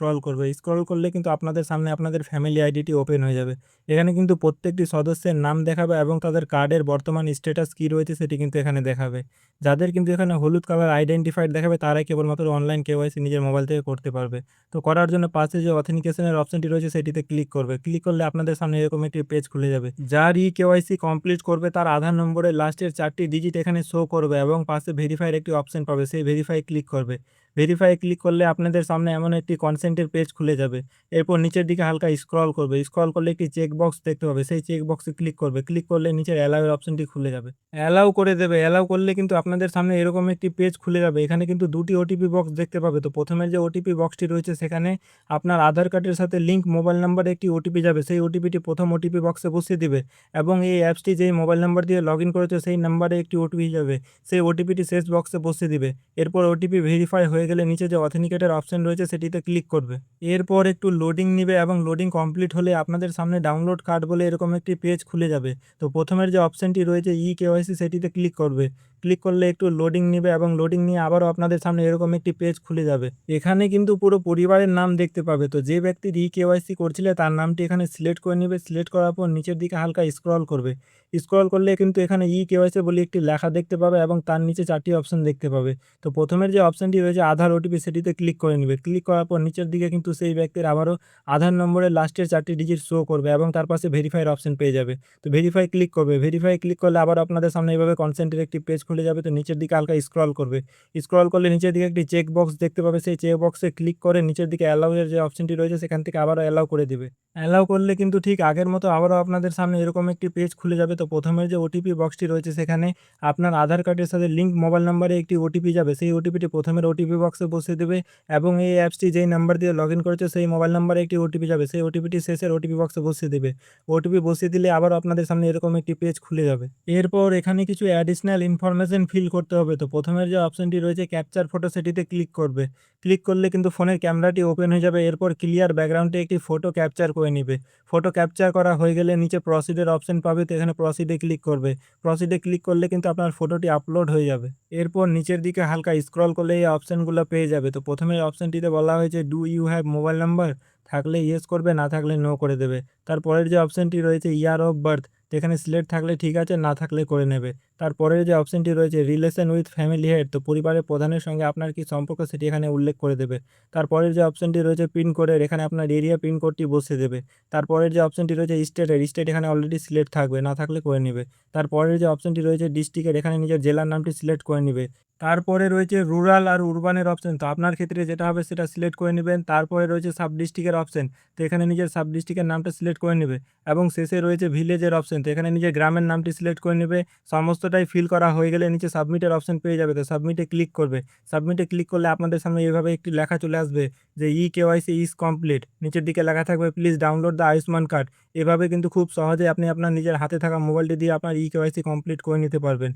Scroll করবে। Scroll করলে কিন্তু আপনাদের সামনে আপনাদের ফ্যামিলি আইডিটি ওপেন হয়ে যাবে। এখানে কিন্তু প্রত্যেকটি সদস্যের নাম দেখাবে এবং তাদের কার্ডের বর্তমান স্ট্যাটাস কী রয়েছে সেটি কিন্তু এখানে দেখাবে। যাদের কিন্তু এখানে হলুদ কালার আইডেন্টিফাইড দেখাবে তারাই কেবলমাত্র অনলাইন কেওয়াইসি নিজের মোবাইল থেকে করতে পারবে। তো করার জন্য পাশে যে অথেন্টিকেশনের অপশনটি রয়েছে সেটিতে ক্লিক করবে। ক্লিক করলে আপনাদের সামনে এরকম একটি পেজ খুলে যাবে। যার কেওয়াইসি কমপ্লিট করবে তার আধার নম্বরের লাস্টের 4টি ডিজিট এখানে শো করবে এবং পাশে ভেরিফাইয়ের একটি অপশন পাবে। সেই ভেরিফাই ক্লিক করবে। ভেরিফাই ক্লিক করলে আপনাদের সামনে এমন একটি কনসেন্টের পেজ খুলে যাবে। এরপর নিচের দিকে হালকা স্ক্রল করবে। স্ক্রল করলে একটি চেক বক্স দেখতে পাবে। সেই চেক বক্সে ক্লিক করবে। ক্লিক করলে নিচের অ্যালাউ এর অপশনটি খুলে যাবে। অ্যালাউ করে দেবে। অ্যালাউ করলে কিন্তু আপনাদের সামনে এরকম একটি পেজ খুলে যাবে। এখানে কিন্তু 2টি ওটিপি বক্স দেখতে পাবে। তো প্রথমে যে ওটিপি বক্সটি রয়েছে সেখানে আপনার আধার কার্ডের সাথে লিঙ্ক মোবাইল নাম্বারে একটি ওটিপি যাবে। সেই ওটিপিটি প্রথম ওটিপি বক্সে বসিয়ে দিবে এবং এই অ্যাপসটি যেই মোবাইল নাম্বার দিয়ে লগ ইন করেছে সেই নাম্বারে একটি ওটিপি যাবে। সেই ওটিপিটি শেষ বক্সে বসিয়ে দিবে। এরপর ওটিপি ভেরিফাই হয়ে গেলে নিচে যে অথেন্টিকেটের অপশন রয়েছে সেটিতে ক্লিক করবে। এরপর একটু লোডিং নিবে এবং লোডিং কমপ্লিট হলে আপনাদের সামনে ডাউনলোড কার্ড বলে এরকম একটি পেজ খুলে যাবে। তো প্রথমের যে অপশনটি রয়েছে কেওয়াইসি সেটিতে ক্লিক করবে। ক্লিক করলে একটু লোডিং নিবে এবং লোডিং নিয়ে আবারও আপনাদের সামনে এরকম একটি পেজ খুলে যাবে। এখানে কিন্তু পুরো পরিবারের নাম দেখতে পাবে। তো যে ব্যক্তির কেওয়াইসি করছিলে তার নামটি এখানে সিলেক্ট করে নেবে। সিলেক্ট করার পর নিচের দিকে হালকা স্ক্রল করবে। স্ক্রল করলে কিন্তু এখানে কেওয়াইসি বলে একটি লেখা দেখতে পাবে এবং তার নিচে 4টি অপশন দেখতে পাবে। তো প্রথমের যে অপশনটি রয়েছে আধার ওটিপি সেটিতে ক্লিক করে নেবে। ক্লিক করার পর নিচের দিকে কিন্তু সেই ব্যক্তির আবারও আধার নম্বরের লাস্টের 4টি ডিজিট শো করবে এবং তার পাশে ভেরিফাইয়ের অপশন পেয়ে যাবে। তো ভেরিফাই ক্লিক করবে। ভেরিফাই ক্লিক করলে আবার আপনাদের সামনে এইভাবে কনসেন্টের একটি পেজ খুলে যাবে। তো নিচের দিকে হালকা স্ক্রল করবে। স্ক্রল করলে নিচের দিকে একটি চেক বক্স দেখতে পাবে। সেই চেক বক্সে ক্লিক করে নিচের দিকে অ্যালাউ এর যে অপশনটি রয়েছে সেখান থেকে আবারও অ্যালাউ করে দিবে। অ্যালাউ করলে কিন্তু ঠিক আগের মতো আবারও আপনাদের সামনে এরকম একটি পেজ খুলে যাবে। তো প্রথমের যে ওটিপি বক্সটি রয়েছে সেখানে আপনার আধার কার্ডের সাথে লিঙ্ক মোবাইল নাম্বারে একটি ওটিপি যাবে। সেই ওটিপিটি প্রথমের ওটিপি বক্সে বসিয়ে দেবে এবং এই অ্যাপসটি যেই নাম্বার দিয়ে লগ ইন করেছে সেই মোবাইল নাম্বারে একটি ওটিপি যাবে। সেই ওটিপিটি শেষের ওটিপি বক্সে বসিয়ে দেবে। ওটিপি বসিয়ে দিলে আবার আপনাদের সামনে এরকম একটি পেজ খুলে যাবে। এরপর এখানে কিছু অ্যাডিশনাল ইনফরমেশন ফিল করতে হবে। তো প্রথমের যে অপশনটি রয়েছে ক্যাপচার ফটো সেটিতে ক্লিক করবে। ক্লিক করলে কিন্তু ফোনের ক্যামেরাটি ওপেন হয়ে যাবে। এরপর ক্লিয়ার ব্যাকগ্রাউন্ডে একটি ফটো ক্যাপচার করে নিবে। ফটো ক্যাপচার করা হয়ে গেলে নিচে প্রসিডের অপশন পাবে। তো এখানে প্রসিডে ক্লিক করবে। প্রসিডে ক্লিক করলে কিন্তু আপনার ফটোটি আপলোড হয়ে যাবে। এরপর নিচের দিকে হালকা স্ক্রল করলে এই অপশনগুলো পেয়ে যাবে। তো প্রথমে অপশনটিতে বলা হয়েছে do you have mobile number, থাকলে ইয়েস করবে, না থাকলে নো করে দেবে। তারপরের যে অপশনটি রয়েছে ইয়ার অফ বার্থ, এখানে সিলেক্ট থাকলে ঠিক আছে, না থাকলে করে নেবে। তারপরের যে অপশনটি রয়েছে রিলেশন উইথ ফ্যামিলি হেড, তো পরিবারের প্রধানের সঙ্গে আপনার কি সম্পর্ক সেটি এখানে উল্লেখ করে দেবে। তারপরের যে অপশনটি রয়েছে পিনকোডের, এখানে আপনার এরিয়া পিনকোডটি বসিয়ে দেবে। তারপরের যে অপশনটি রয়েছে স্টেটের, স্টেট এখানে অলরেডি সিলেক্ট থাকবে, না থাকলে করে নেবে। তারপরের যে অপশনটি রয়েছে ডিস্ট্রিক্টের, এখানে নিজের জেলার নামটি সিলেক্ট করে নেবে। তারপরে রয়েছে রুরাল আর উরবানের অপশন, তো আপনার ক্ষেত্রে যেটা হবে সেটা সিলেক্ট করে নেবেন। তারপরে রয়েছে সাব ডিস্ট্রিক্টের অপশন, তো এখানে নিজের সাব ডিস্ট্রিক্টের নামটা সিলেক্ট করে নেবে এবং শেষে রয়েছে ভিলেজের অপশন, তো এখানে নিজের গ্রামের নামটি সিলেক্ট করে নেবে। সমস্তটাই ফিল করা হয়ে গেলে নিচে সাবমিটের অপশন পেয়ে যাবে। তো সাবমিটে ক্লিক করবে। সাবমিটে ক্লিক করলে আপনাদের সামনে এভাবে একটি লেখা চলে আসবে যে কেওয়াইসি ইজ কমপ্লিট। নিচের দিকে লেখা থাকবে please download the Ayushman card. এভাবে কিন্তু খুব সহজে আপনি আপনার নিজের হাতে থাকা মোবাইলটি দিয়ে আপনার কেওয়াইসি কমপ্লিট করে নিতে পারবেন।